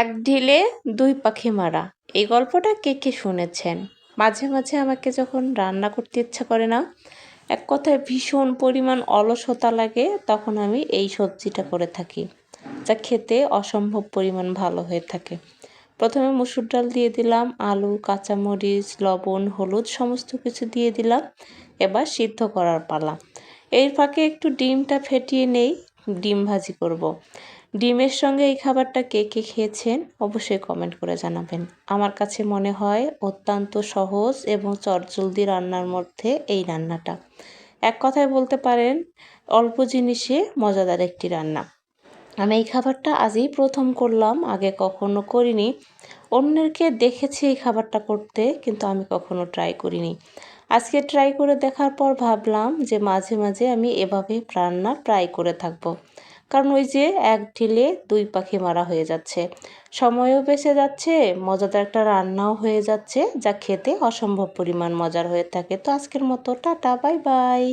এক ঢিলে দুই পাখি মারা। এই গল্পটা কে কে শুনেছেন? মাঝে মাঝে আমাকে যখন রান্না করতে ইচ্ছা করে না, এক কথায় ভীষণ পরিমাণ অলসতা লাগে, তখন আমি এই সবজিটা করে থাকি, যা খেতে অসম্ভব পরিমাণ ভালো হয়ে থাকে। প্রথমে মসুর ডাল দিয়ে দিলাম, আলু, কাঁচামরিচ, লবণ, হলুদ সমস্ত কিছু দিয়ে দিলাম। এবার সিদ্ধ করার পালা। এর ফাঁকে একটু ডিমটা ফেটিয়ে নেই, ডিম ভাজি করব। ডিমের সঙ্গে এই খাবারটা কে কে খেয়েছেন অবশ্যই কমেন্ট করে জানাবেন। আমার কাছে মনে হয় অত্যন্ত সহজ এবং চটজলদি রান্নার মধ্যে এই রান্নাটা। এক কথায় বলতে পারেন অল্প জিনিসে মজাদার একটি রান্না। আমি এই খাবারটা আজই প্রথম করলাম, আগে কখনো করিনি। অন্যকে দেখেছি এই খাবারটা করতে, কিন্তু আমি কখনো ট্রাই করিনি। আজকে ট্রাই করে দেখার পর ভাবলাম যে মাঝে মাঝে আমি এভাবে রান্না ট্রাই করে থাকবো। কারণ ওই যে এক ঢিলে দুই পাখি মারা হয়ে যাচ্ছে, সময়ও বেঁচে যাচ্ছে, মজাদার একটা রান্নাও হয়ে যাচ্ছে, যা খেতে অসম্ভব পরিমাণ মজার হয়ে থাকে। তো আজকের মতো টাটা, বাই বাই।